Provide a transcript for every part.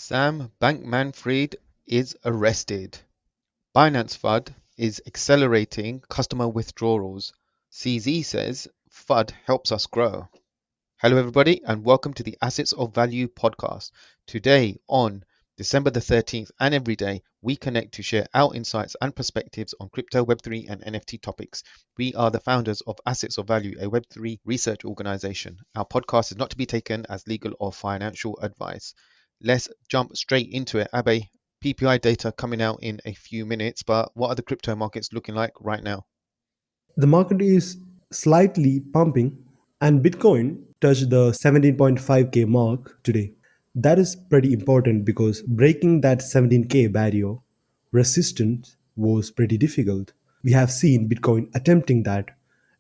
Sam Bankman-Fried is arrested. Binance FUD is accelerating customer withdrawals. CZ says FUD helps us grow. Hello, everybody, and welcome to the Assets of Value podcast. Today, on December the 13th, and every day, we connect to share our insights and perspectives on crypto, Web3, and NFT topics. We are the founders of Assets of Value, a Web3 research organization. Our podcast is not to be taken as legal or financial advice. Let's jump straight into it. Abe, PPI data coming out in a few minutes, but what are the crypto markets looking like right now? The market is slightly pumping, and Bitcoin touched the 17.5K mark today. That is pretty important because breaking that 17K barrier resistance was pretty difficult. We have seen Bitcoin attempting that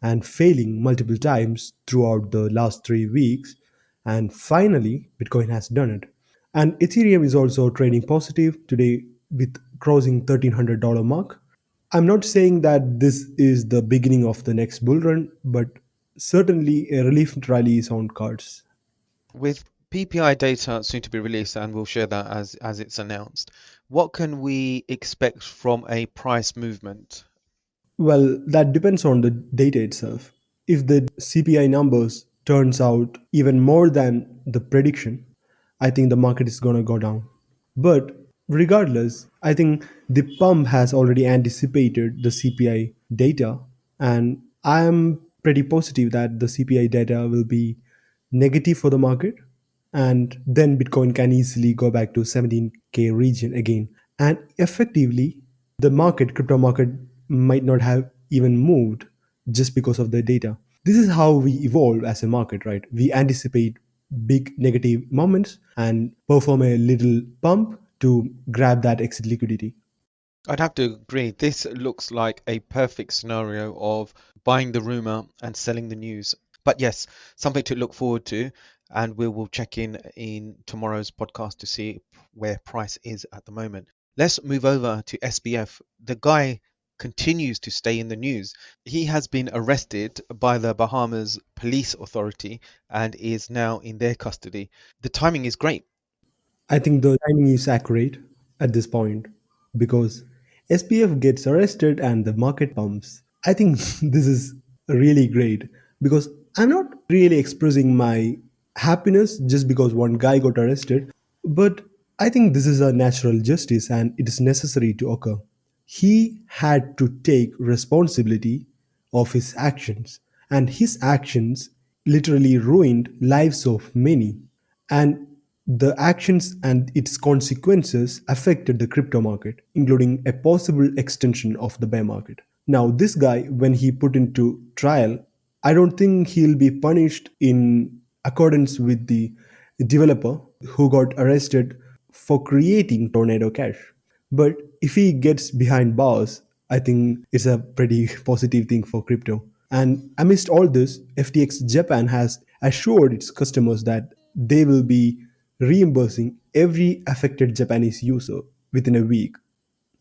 and failing multiple times throughout the last 3 weeks, and finally, Bitcoin has done it. And Ethereum is also trading positive today with crossing $1,300 mark. I'm not saying that this is the beginning of the next bull run, but certainly a relief rally is on cards. With PPI data soon to be released, and we'll share that as it's announced, what can we expect from a price movement? Well, that depends on the data itself. If the CPI numbers turns out even more than the prediction, I think the market is going to go down. But regardless, I think the pump has already anticipated the CPI data, and I am pretty positive that the CPI data will be negative for the market, and then Bitcoin can easily go back to 17K region again. And effectively, the market, crypto market, might not have even moved just because of the data. This is how we evolve as a market, right? We anticipate big negative moments and perform a little pump to grab that exit liquidity. I'd have to agree. This looks like a perfect scenario of buying the rumor and selling the news. But yes, something to look forward to. And we will check in tomorrow's podcast to see where price is at the moment. Let's move over to SBF. The guy continues to stay in the news. He has been arrested by the Bahamas Police Authority and is now in their custody. The timing is great. I think the timing is accurate at this point because SPF gets arrested and the market pumps. I think this is really great because I'm not really expressing my happiness just because one guy got arrested, but I think this is a natural justice and it is necessary to occur. He had to take responsibility of his actions, and his actions literally ruined lives of many. And the actions and its consequences affected the crypto market, including a possible extension of the bear market. Now, this guy, when he put into trial, I don't think he'll be punished in accordance with the developer who got arrested for creating Tornado Cash. But if he gets behind bars, I think it's a pretty positive thing for crypto. And amidst all this, FTX Japan has assured its customers that they will be reimbursing every affected Japanese user within a week.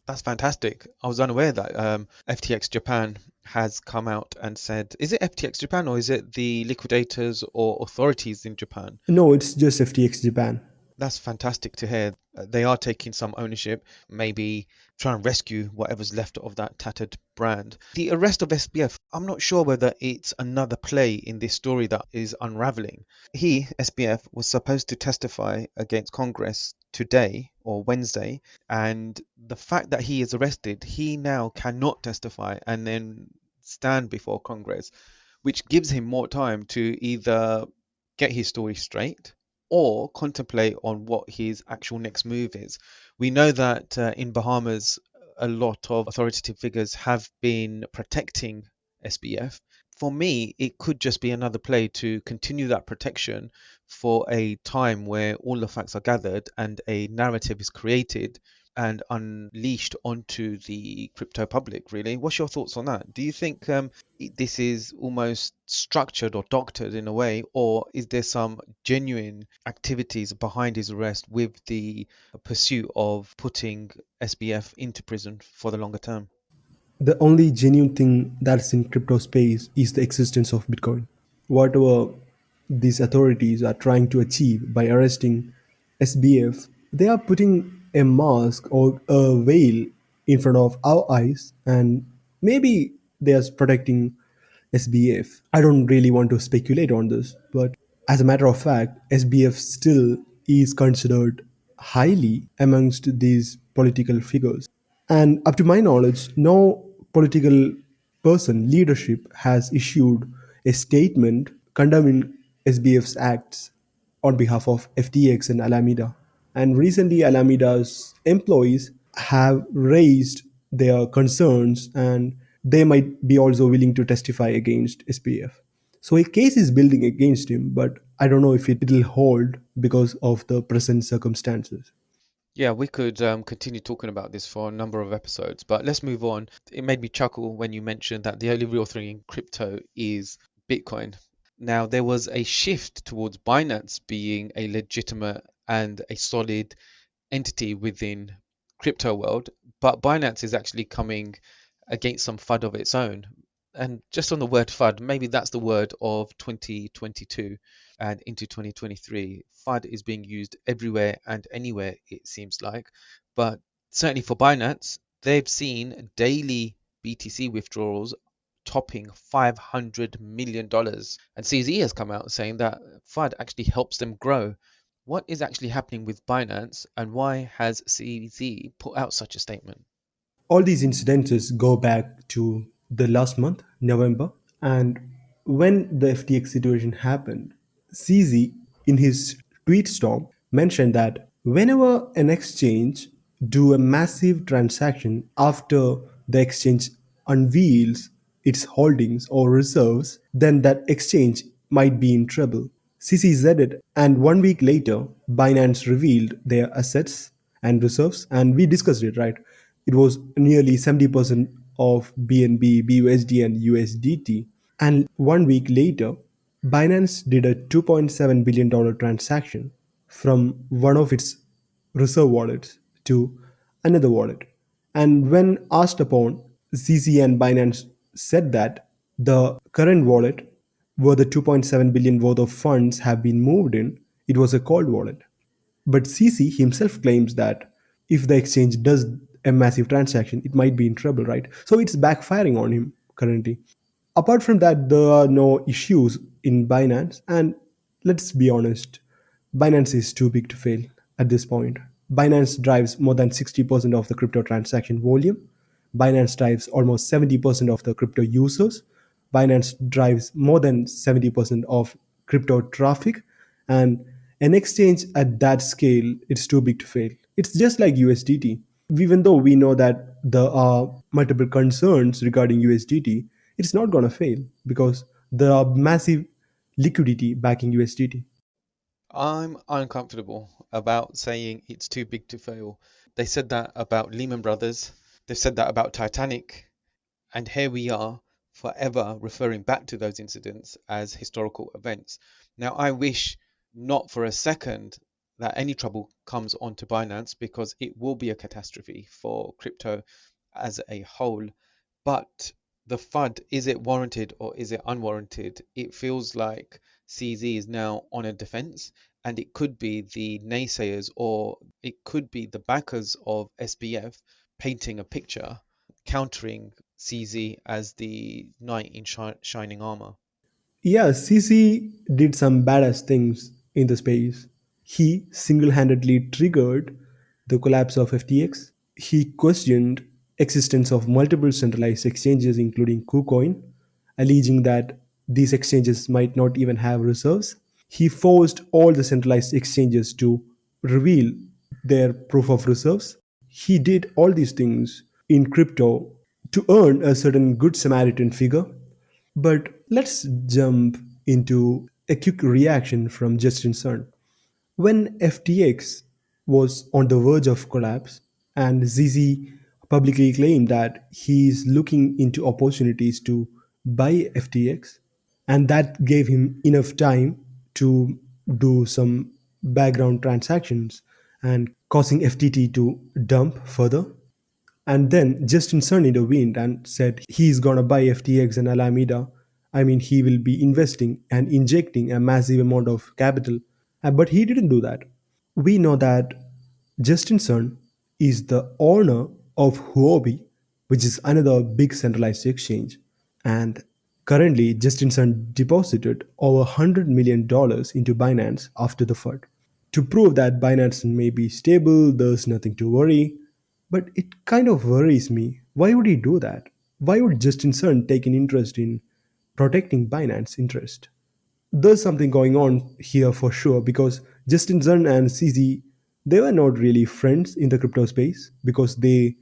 That's fantastic. I was unaware that FTX Japan has come out and said, is it FTX Japan or is it the liquidators or authorities in Japan? No, it's just FTX Japan. That's fantastic to hear. They are taking some ownership, maybe trying to rescue whatever's left of that tattered brand. The arrest of SBF, I'm not sure whether it's another play in this story that is unraveling. He, SBF, was supposed to testify against Congress today or Wednesday, and the fact that he is arrested, he now cannot testify and then stand before Congress, which gives him more time to either get his story straight or contemplate on what his actual next move is. We know that in Bahamas, a lot of authoritative figures have been protecting SBF. For me, it could just be another play to continue that protection for a time where all the facts are gathered and a narrative is created and unleashed onto the crypto public, really. What's your thoughts on that? Do you think this is almost structured or doctored in a way, or is there some genuine activities behind his arrest with the pursuit of putting SBF into prison for the longer term? The only genuine thing that's in crypto space is the existence of Bitcoin. Whatever these authorities are trying to achieve by arresting SBF, They are putting a mask or a veil in front of our eyes, and maybe they are protecting SBF. I don't really want to speculate on this, but as a matter of fact, SBF still is considered highly amongst these political figures. And up to my knowledge, no political person, leadership, has issued a statement condemning SBF's acts on behalf of FTX and Alameda. And recently, Alameda's employees have raised their concerns, and they might be also willing to testify against SBF. So a case is building against him, but I don't know if it will hold because of the present circumstances. Yeah, we could continue talking about this for a number of episodes, but let's move on. It made me chuckle when you mentioned that the only real thing in crypto is Bitcoin. Now, there was a shift towards Binance being a legitimate and a solid entity within crypto world, but Binance is actually coming against some FUD of its own. And just on the word FUD, maybe that's the word of 2022 and into 2023. FUD is being used everywhere and anywhere, it seems like. But certainly for Binance, they've seen daily BTC withdrawals topping $500 million. And CZ has come out saying that FUD actually helps them grow. What is actually happening with Binance, and why has CZ put out such a statement? All these incidences go back to the last month, November, and when the FTX situation happened, CZ in his tweet storm mentioned that whenever an exchange do a massive transaction after the exchange unveils its holdings or reserves, then that exchange might be in trouble. CC said it, and 1 week later, Binance revealed their assets and reserves, and we discussed it, right? It was nearly 70% of BNB, BUSD, and USDT. And 1 week later, Binance did a $2.7 billion transaction from one of its reserve wallets to another wallet. And when asked upon, CC and Binance said that the current wallet where the 2.7 billion worth of funds have been moved in, it was a cold wallet. But CC himself claims that if the exchange does a massive transaction, it might be in trouble, right? So it's backfiring on him currently. Apart from that, there are no issues in Binance. And let's be honest, Binance is too big to fail at this point. Binance drives more than 60% of the crypto transaction volume. Binance drives almost 70% of the crypto users. Binance drives more than 70% of crypto traffic. And an exchange at that scale, it's too big to fail. It's just like USDT. Even though we know that there are multiple concerns regarding USDT, it's not going to fail because there are massive liquidity backing USDT. I'm uncomfortable about saying it's too big to fail. They said that about Lehman Brothers, they've said that about Titanic, and here we are forever referring back to those incidents as historical events. Now, I wish not for a second that any trouble comes onto Binance, because it will be a catastrophe for crypto as a whole. But the FUD, is it warranted or is it unwarranted? It feels like CZ is now on a defense, and it could be the naysayers or it could be the backers of SBF painting a picture countering CZ as the knight in shining armor. Yeah, CC did some badass things in the space. He single handedly triggered the collapse of FTX. He questioned existence of multiple centralized exchanges including KuCoin, alleging that these exchanges might not even have reserves. He forced all the centralized exchanges to reveal their proof of reserves. He did all these things in crypto to earn a certain good Samaritan figure. But let's jump into a quick reaction from Justin Sun. When FTX was on the verge of collapse and ZZ publicly claimed that he is looking into opportunities to buy FTX, and that gave him enough time to do some background transactions and causing FTT to dump further. And then Justin Sun intervened and said he's gonna buy FTX and Alameda. I mean, he will be investing and injecting a massive amount of capital. But he didn't do that. We know that Justin Sun is the owner of Huobi, which is another big centralized exchange. And currently, Justin Sun deposited over $100 million into Binance after the FUD. To prove that Binance may be stable, there's nothing to worry. But it kind of worries me. Why would he do that? Why would Justin Sun take an interest in protecting Binance interest? There's something going on here for sure because Justin Sun and CZ, they were not really friends in the crypto space because they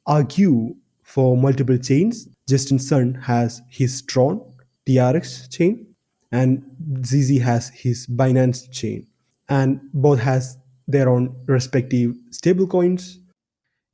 argue for multiple chains. Justin Sun has his Tron TRX chain and ZZ has his Binance chain, and both has their own respective stablecoins.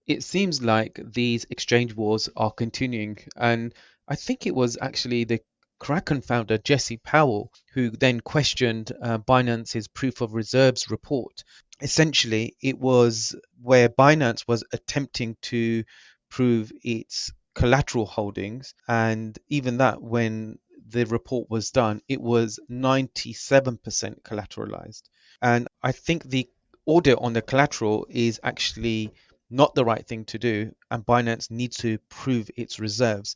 It seems like these exchange wars are continuing, and I think it was actually the Kraken founder Jesse Powell who then questioned Binance's proof of reserves report. Essentially, it was where Binance was attempting to prove its collateral holdings, and even that, when the report was done, it was 97% collateralized. And I think the audit on the collateral is actually not the right thing to do, and Binance needs to prove its reserves.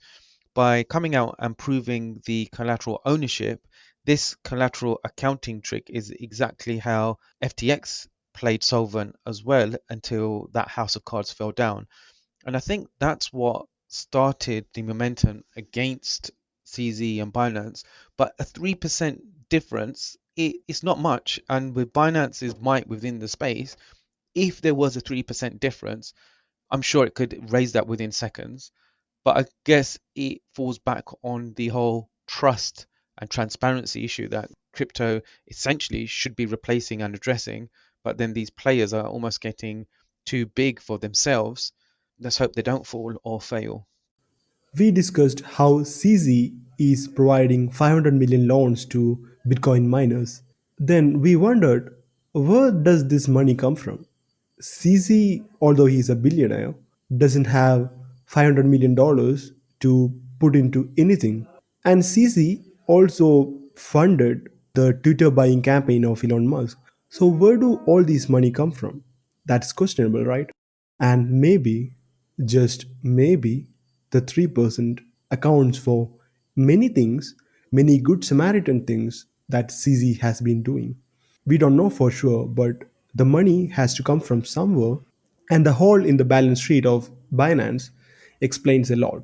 By coming out and proving the collateral ownership, this collateral accounting trick is exactly how FTX played solvent as well until that house of cards fell down. And I think that's what started the momentum against CZ and Binance. But a 3% difference, it's not much. And with Binance's might within the space, if there was a 3% difference, I'm sure it could raise that within seconds. But I guess it falls back on the whole trust and transparency issue that crypto essentially should be replacing and addressing. But then these players are almost getting too big for themselves. Let's hope they don't fall or fail. We discussed how CZ is providing 500 million loans to Bitcoin miners. Then we wondered, where does this money come from? CZ, although he's a billionaire, doesn't have $500 million to put into anything. And CZ also funded the Twitter buying campaign of Elon Musk. So where do all this money come from? That's questionable, right? And maybe, just maybe, the 3% accounts for many things, many good Samaritan things that CZ has been doing. We don't know for sure, but the money has to come from somewhere, and the hole in the balance sheet of Binance explains a lot.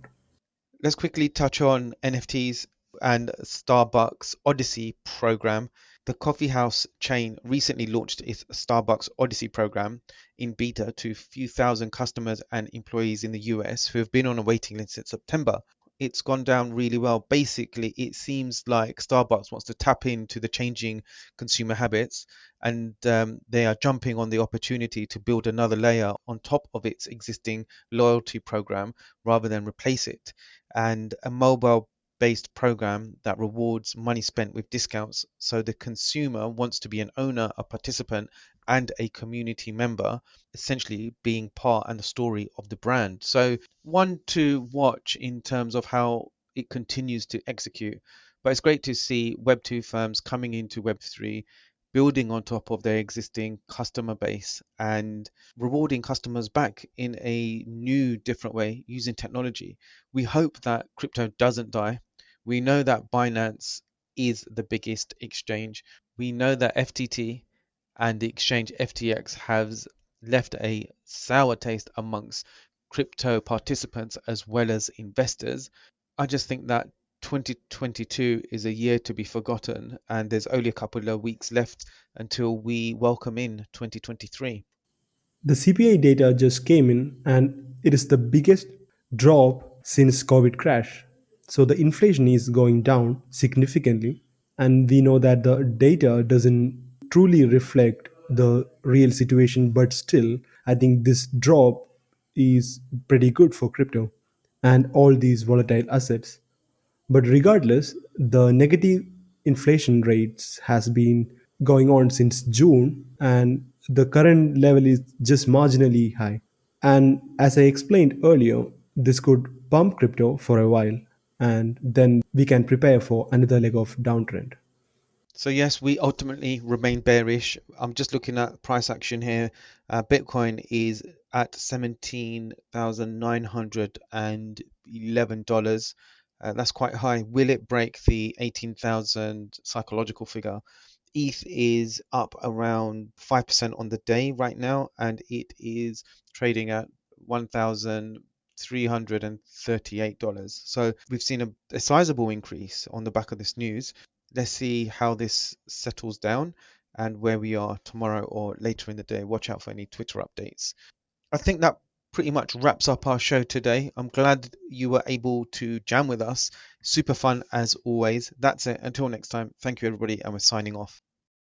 Let's quickly touch on NFTs and Starbucks Odyssey program. The coffee house chain recently launched its Starbucks Odyssey program in beta to a few thousand customers and employees in the US who have been on a waiting list since September. It's gone down really well. Basically, it seems like Starbucks wants to tap into the changing consumer habits, and they are jumping on the opportunity to build another layer on top of its existing loyalty program rather than replace it. And a mobile based program that rewards money spent with discounts. So the consumer wants to be an owner, a participant, and a community member, essentially being part and the story of the brand. So one to watch in terms of how it continues to execute. But it's great to see Web2 firms coming into Web3, building on top of their existing customer base and rewarding customers back in a new, different way using technology. We hope that crypto doesn't die. We know that Binance is the biggest exchange. We know that FTT and the exchange FTX has left a sour taste amongst crypto participants as well as investors. I just think that 2022 is a year to be forgotten, and there's only a couple of weeks left until we welcome in 2023. The CPI data just came in and it is the biggest drop since COVID crash. So the inflation is going down significantly, and we know that the data doesn't truly reflect the real situation, but still I think this drop is pretty good for crypto and all these volatile assets. But regardless, the negative inflation rates has been going on since June, and the current level is just marginally high. And as I explained earlier, this could pump crypto for a while, and then we can prepare for another leg of downtrend. So yes, we ultimately remain bearish. I'm just looking at price action here. Bitcoin is at $17,911. That's quite high. Will it break the 18,000 psychological figure? ETH is up around 5% on the day right now, and it is trading at $1,338. So we've seen a sizable increase on the back of this news. Let's see how this settles down and where we are tomorrow or later in the day. Watch out for any Twitter updates. I think that pretty much wraps up our show today. I'm glad you were able to jam with us. Super fun as always. That's it. Until next time, thank you everybody, and we're signing off.